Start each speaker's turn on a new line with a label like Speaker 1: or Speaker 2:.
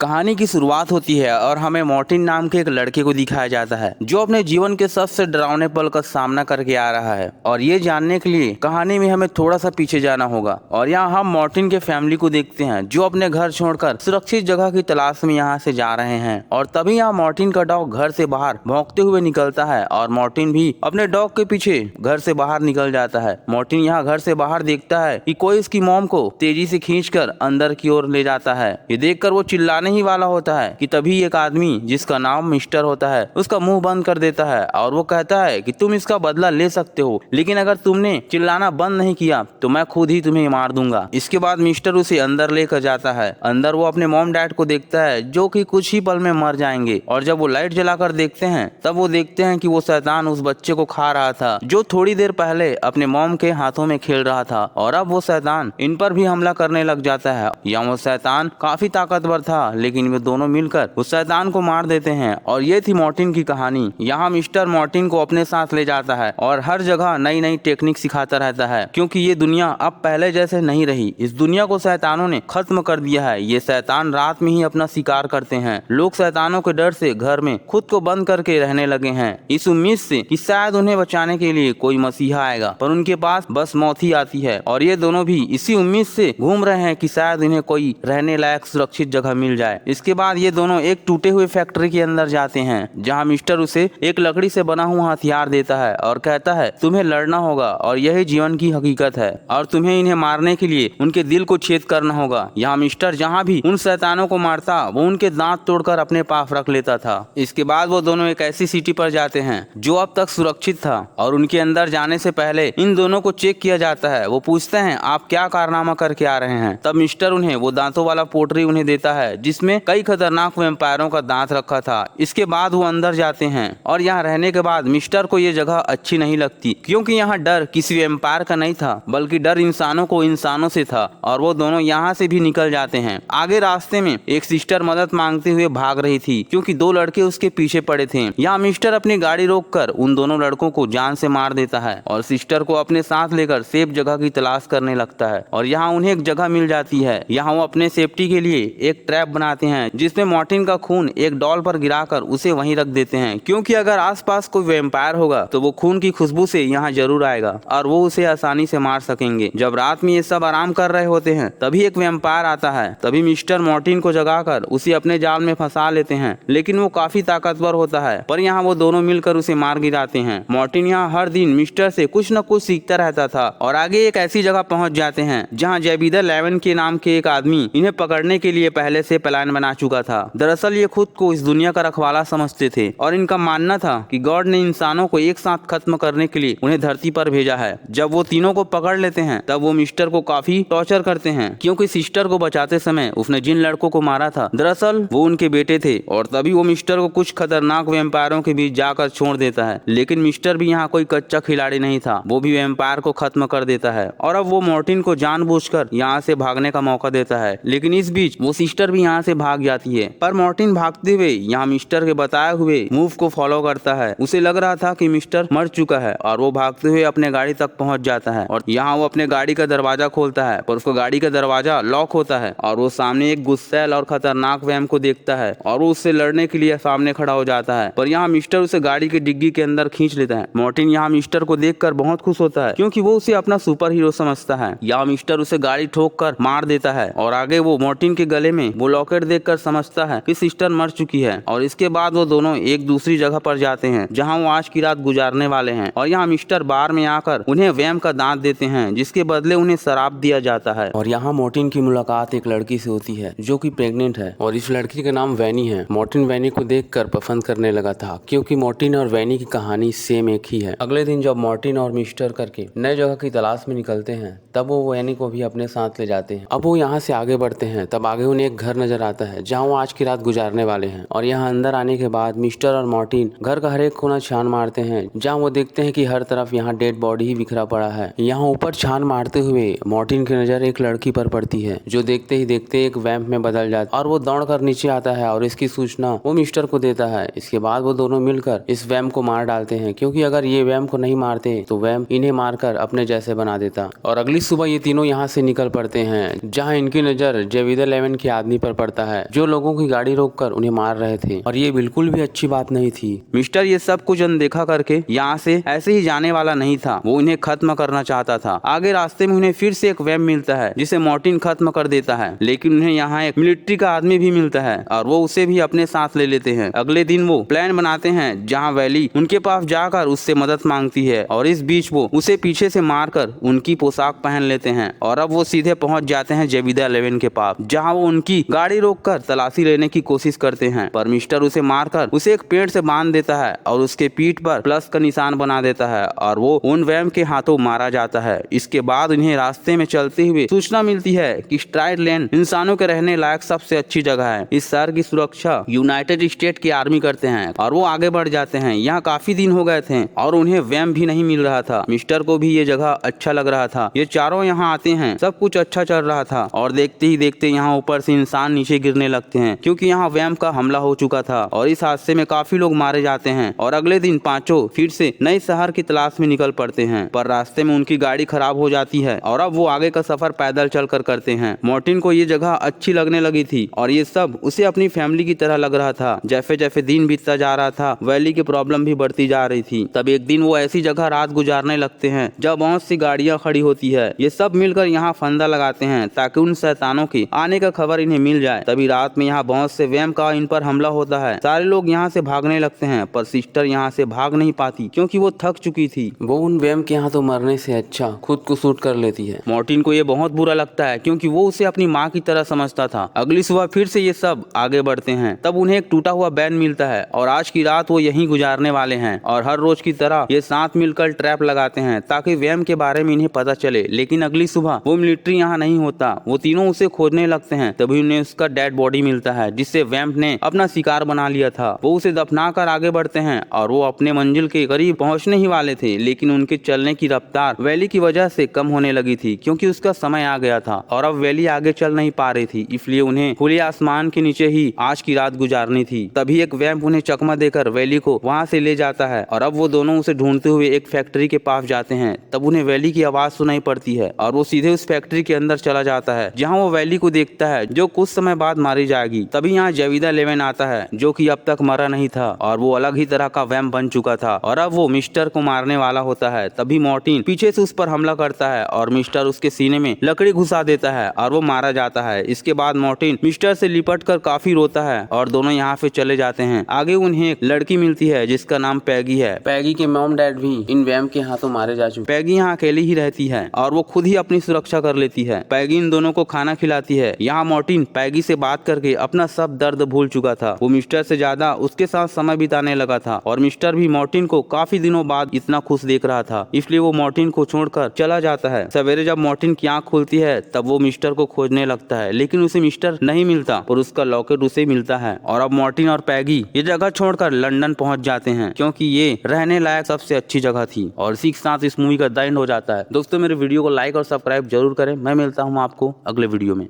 Speaker 1: कहानी की शुरुआत होती है और हमें मॉर्टिन नाम के एक लड़के को दिखाया जाता है जो अपने जीवन के सबसे डरावने पल का सामना करके आ रहा है। और ये जानने के लिए कहानी में हमें थोड़ा सा पीछे जाना होगा। और यहाँ हम मॉर्टिन के फैमिली को देखते हैं जो अपने घर छोड़कर सुरक्षित जगह की तलाश में यहाँ से जा रहे हैं। और तभी यहाँ मॉर्टिन का डॉग घर से बाहर भौंकते हुए निकलता है और मॉर्टिन भी अपने डॉग के पीछे घर से बाहर निकल जाता है। मॉर्टिन यहाँ घर से बाहर देखता है कि कोई इसकी मॉम को तेजी से खींचकर अंदर की ओर ले जाता है। ये देखकर वो चिल्लाने ही वाला होता है कि तभी एक आदमी जिसका नाम मिस्टर होता है उसका मुंह बंद कर देता है और वो कहता है कि तुम इसका बदला ले सकते हो, लेकिन अगर तुमने चिल्लाना बंद नहीं किया तो मैं खुद ही तुम्हें मार दूंगा। इसके बाद मिस्टर उसे अंदर लेकर जाता है। अंदर वो अपने मॉम डैड को देखता है जो कि कुछ ही पल में मर जाएंगे। और जब वो लाइट जलाकर देखते हैं तब वो देखते हैं कि वो शैतान उस बच्चे को खा रहा था जो थोड़ी देर पहले अपने मॉम के हाथों में खेल रहा था। और अब वो शैतान इन पर भी हमला करने लग जाता है। या वो शैतान काफी ताकतवर था लेकिन वे दोनों मिलकर उस शैतान को मार देते हैं। और ये थी मॉर्टिन की कहानी। यहाँ मिस्टर मॉर्टिन को अपने साथ ले जाता है और हर जगह नई नई टेक्निक सिखाता रहता है क्योंकि ये दुनिया अब पहले जैसे नहीं रही। इस दुनिया को शैतानों ने खत्म कर दिया है। ये शैतान रात में ही अपना शिकार करते हैं। लोग शैतानों के डर से घर में खुद को बंद करके रहने लगे हैं इस उम्मीद से कि शायद उन्हें बचाने के लिए कोई मसीहा आएगा, पर उनके पास बस मौत ही आती है। और ये दोनों भी इसी उम्मीद से घूम रहे हैं कि शायद उन्हें कोई रहने लायक सुरक्षित जगह मिल जाए। इसके बाद ये दोनों एक टूटे हुए फैक्ट्री के अंदर जाते हैं जहां मिस्टर उसे एक लकड़ी से बना हुआ हथियार देता है और कहता है तुम्हें लड़ना होगा और यही जीवन की हकीकत है और तुम्हें इन्हें मारने के लिए उनके दिल को छेद करना होगा। यहाँ मिस्टर जहाँ भी उन शैतानों को मारता वो उनके दांत तोड़कर अपने पास रख लेता था। इसके बाद वो दोनों एक ऐसी सिटी पर जाते हैं जो अब तक सुरक्षित था और उनके अंदर जाने से पहले इन दोनों को चेक किया जाता है। वो पूछते हैं आप क्या कारनामा करके आ रहे हैं। तब मिस्टर उन्हें वो दांतों वाला पोटरी उन्हें देता है जिसमें कई खतरनाक वैम्पायरों का दांत रखा था। इसके बाद वो अंदर जाते हैं और यहाँ रहने के बाद मिस्टर को ये जगह अच्छी नहीं लगती क्योंकि यहाँ डर किसी वैम्पायर का नहीं था बल्कि डर इंसानों को इंसानों से था। और वो दोनों यहाँ से भी निकल जाते हैं। आगे रास्ते में एक सिस्टर मदद मांगते हुए भाग रही थी क्योंकि दो लड़के उसके पीछे पड़े थे। यहाँ मिस्टर अपनी गाड़ी रोककर उन दोनों लड़कों को जान से मार देता है और सिस्टर को अपने साथ लेकर सेफ जगह की तलाश करने लगता है। और यहाँ उन्हें एक जगह मिल जाती है। यहाँ वो अपने सेफ्टी के लिए एक ट्रैप बनाते हैं जिसमें मॉर्टिन का खून एक डॉल पर गिराकर उसे वहीं रख देते हैं क्योंकि अगर आसपास कोई वैम्पायर होगा तो वो खून की खुशबू से यहाँ जरूर आएगा और वो उसे आसानी से मार सकेंगे। जब रात में ये सब आराम कर रहे होते हैं तभी एक वैम्पायर आता है। तभी मिस्टर मॉर्टिन को जगाकर उसे अपने जाल में फंसा लेते हैं लेकिन वो काफी ताकतवर होता है। पर यहाँ वो दोनों मिलकर उसे मार गिराते हैं। मॉर्टिन यहाँ हर दिन मिस्टर से कुछ न कुछ सीखता रहता था और आगे एक ऐसी जगह पहुंच जाते हैं जहाँ जेबिदर लेवन के नाम के एक आदमी इन्हें पकड़ने के लिए पहले से प्लान बना चुका था। दरअसल ये खुद को इस दुनिया का रखवाला समझते थे और इनका मानना था कि गॉड ने इंसानों को एक साथ खत्म करने के लिए उन्हें धरती पर भेजा है। जब वो तीनों को पकड़ लेते हैं तब वो मिस्टर को काफी टॉर्चर करते हैं क्योंकि सिस्टर को बचाते समय उसने जिन लड़कों को मारा था दरअसल वो उनके बेटे थे। और तभी वो मिस्टर को कुछ खतरनाक वैम्पायरों के बीच जाकर छोड़ देता है। लेकिन मिस्टर भी यहाँ कोई कच्चा खिलाड़ी नहीं था, वो भी वैम्पायर को खत्म कर देता है। और अब वो मॉर्टिन को जानबूझकर यहाँ से भागने का मौका देता है लेकिन इस बीच वो सिस्टर भी यहाँ से भाग जाती है। पर मॉर्टिन भागते हुए यहाँ मिस्टर के बताए हुए मूव को फॉलो करता है। उसे लग रहा था कि मिस्टर मर चुका है और वो भागते हुए अपने गाड़ी तक पहुंच जाता है। और यहाँ वो अपने गाड़ी का दरवाजा खोलता है पर उसको गाड़ी का दरवाजा लॉक होता है और वो सामने एक गुस्सैल और खतरनाक वैम को देखता है और वो उससे लड़ने के लिए सामने खड़ा हो जाता है। पर यहाँ मिस्टर उसे गाड़ी की डिग्गी के अंदर खींच लेता है। मॉर्टिन यहाँ मिस्टर को देखकर बहुत खुश होता है क्योंकि वो उसे अपना सुपर हीरो समझता है। यहाँ मिस्टर उसे गाड़ी ठोक कर मार देता है और आगे वो मॉर्टिन के गले में वो लॉकेट देखकर समझता है कि सिस्टर मर चुकी है। और इसके बाद वो दोनों एक दूसरी जगह पर जाते हैं जहाँ वो आज की रात गुजारने वाले हैं। और यहाँ मिस्टर बार में आकर उन्हें वैम का दांत देते हैं जिसके बदले उन्हें शराब दिया जाता है। और यहाँ मॉर्टिन की मुलाकात एक लड़की से होती है जो कि प्रेग्नेंट है और इस लड़की का नाम वैनी है। मॉर्टिन वैनी को देखकर पसंद करने लगा था क्योंकि मॉर्टिन और वैनी की कहानी सेम एक ही है। अगले दिन जब मॉर्टिन और मिस्टर करके नए जगह की तलाश में निकलते हैं तब वो वैनी को भी अपने साथ ले जाते हैं। अब वो यहाँ से आगे बढ़ते हैं तब आगे उन्हें एक घर नजर आता है जहाँ वो आज की रात गुजारने वाले हैं। और यहाँ अंदर आने के बाद मिस्टर और मॉर्टिन घर का हर एक कोना छान मारते हैं जहाँ वो देखते हैं कि हर तरफ यहाँ डेड बॉडी ही बिखरा पड़ा है। यहाँ ऊपर छान मारते हुए मॉर्टिन की नजर एक लड़की पर पड़ती है जो देखते ही देखते एक वैम्प में बदल जाता है और वो दौड़कर नीचे आता है और इसकी सूचना वो मिस्टर को देता है। इसके बाद वो दोनों मिलकर इस वैम्प को मार डालते हैं क्योंकि अगर ये वैम्प को नहीं मारते तो वैम्प इन्हें मारकर अपने जैसे बना देता। और अगली सुबह ये तीनों यहाँ से निकल पड़ते हैं जहाँ इनकी नजर जेबिदर लेवन के आदमी पर पड़ती पड़ता है जो लोगों की गाड़ी रोककर उन्हें मार रहे थे, और ये बिल्कुल भी अच्छी बात नहीं थी। मिस्टर ये सब कुछ अनदेखा करके यहाँ से ऐसे ही जाने वाला नहीं था, वो उन्हें खत्म करना चाहता था। आगे रास्ते में उन्हें फिर से एक वैम्प मिलता है जिसे मॉर्टिन खत्म कर देता है, लेकिन उन्हें यहाँ एक मिलिट्री का आदमी भी मिलता है और वो उसे भी अपने साथ ले लेते हैं। अगले दिन वो प्लान बनाते हैं जहाँ वैली उनके पास जाकर उससे मदद मांगती है, और इस बीच वो उसे पीछे से मारकर उनकी पोशाक पहन लेते हैं, और अब वो सीधे पहुंच जाते हैं जेविदा 11 के पास, जहां वो उनकी गाड़ी रोककर तलाशी लेने की कोशिश करते हैं। पर मिस्टर उसे मारकर उसे एक पेड़ से बांध देता है और उसके पीठ पर प्लस का निशान बना देता है, और वो उन वैम्प के हाथों मारा जाता है। इसके बाद उन्हें रास्ते में चलते हुए सूचना मिलती है कि स्ट्राइड लैंड इंसानों के रहने लायक सबसे अच्छी जगह है। इस शहर की सुरक्षा यूनाइटेड स्टेट की आर्मी करते हैं, और वो आगे बढ़ जाते हैं। यहाँ काफी दिन हो गए थे और उन्हें वैम्प भी नहीं मिल रहा था। मिस्टर को भी ये जगह अच्छा लग रहा था। ये चारों यहाँ आते हैं, सब कुछ अच्छा चल रहा था, और देखते ही देखते यहाँ ऊपर से इंसान नीचे गिरने लगते हैं क्योंकि यहाँ वैम्प का हमला हो चुका था, और इस हादसे में काफी लोग मारे जाते हैं। और अगले दिन पांचों फिर से नए शहर की तलाश में निकल पड़ते हैं, पर रास्ते में उनकी गाड़ी खराब हो जाती है और अब वो आगे का सफर पैदल चलकर करते हैं। मॉर्टिन को ये जगह अच्छी लगने लगी थी और ये सब उसे अपनी फैमिली की तरह लग रहा था। जैसे जैसे दिन बीतता जा रहा था, वैली की प्रॉब्लम भी बढ़ती जा रही थी। तब एक दिन वो ऐसी जगह रात गुजारने लगते हैं जब बहुत सी गाड़ियां खड़ी होती है। ये सब मिलकर यहाँ फंदा लगाते हैं ताकि उन शैतानों की आने का खबर इन्हें मिल जाए। तभी रात में यहाँ बहुत से वैम्प का इन पर हमला होता है। सारे लोग यहाँ से भागने लगते हैं, पर सिस्टर यहाँ से भाग नहीं पाती क्योंकि वो थक चुकी थी। वो उन वैम्प के हाथों मरने से अच्छा खुद को शूट कर लेती है। मॉर्टिन को ये बहुत बुरा लगता है क्योंकि वो उसे अपनी माँ की तरह समझता था। अगली सुबह फिर से ये सब आगे बढ़ते हैं। तब उन्हें एक टूटा हुआ बैन मिलता है और आज की रात वो यहीं गुजारने वाले हैं, और हर रोज की तरह ये साथ मिलकर ट्रैप लगाते हैं ताकि वैम्प के बारे में इन्हें पता चले। लेकिन अगली सुबह वो मिलिट्री यहाँ नहीं होता। वो तीनों उसे खोजने लगते हैं। तभी उन्हें उसका डेड बॉडी मिलता है जिससे वैम्प ने अपना शिकार बना लिया था। वो उसे दफना कर आगे बढ़ते हैं और वो अपने मंजिल के करीब पहुंचने ही वाले थे, लेकिन उनके चलने की रफ्तार वैली की वजह से कम होने लगी थी क्योंकि उसका समय आ गया था और अब वैली आगे चल नहीं पा रही थी। इसलिए उन्हें खुले आसमान के नीचे ही आज की रात गुजारनी थी। तभी एक वैम्प उन्हें चकमा देकर वैली को वहाँ से ले जाता है और अब वो दोनों उसे ढूंढते हुए एक फैक्ट्री के पास जाते हैं। तब उन्हें वैली की आवाज सुनाई पड़ती है और वो सीधे उस फैक्ट्री के अंदर चला जाता है जहाँ वो वैली को देखता है जो कुछ समय बाद मारी जाएगी। तभी यहाँ जेविदा 11 आता है जो कि अब तक मरा नहीं था और वो अलग ही तरह का वैम्प बन चुका था और अब वो मिस्टर को मारने वाला होता है। तभी मॉर्टिन पीछे से उस पर हमला करता है और मिस्टर उसके सीने में लकड़ी घुसा देता है और वो मारा जाता है। इसके बाद मॉर्टिन मिस्टर से लिपट कर काफी रोता है और दोनों यहाँ से चले जाते हैं। आगे उन्हें एक लड़की मिलती है जिसका नाम पैगी है। पैगी के मॉम डैड भी इन वैम्प के हाथों मारे जा चुके। पैगी यहाँ अकेली ही रहती है और वो खुद ही अपनी सुरक्षा कर लेती है। पैगी इन दोनों को खाना खिलाती है। यहाँ मॉर्टिन पैगी से बात करके अपना सब दर्द भूल चुका था। वो मिस्टर से ज्यादा उसके साथ समय बिताने लगा था और मिस्टर भी मॉर्टिन को काफी दिनों बाद इतना खुश देख रहा था, इसलिए वो मॉर्टिन को छोड़कर चला जाता है। सवेरे जब मॉर्टिन की आंख खुलती है तब वो मिस्टर को खोजने लगता है, लेकिन उसे मिस्टर नहीं मिलता पर उसका लॉकेट उसे मिलता है और अब मॉर्टिन और पैगी ये जगह छोड़कर लंदन पहुंच जाते हैं क्योंकि ये रहने लायक सबसे अच्छी जगह थी। और इसी के साथ इस मूवी का द एंड हो जाता है। दोस्तों मेरे वीडियो को लाइक और सब्सक्राइब जरूर करें। मैं मिलता हूँ आपको अगले वीडियो में।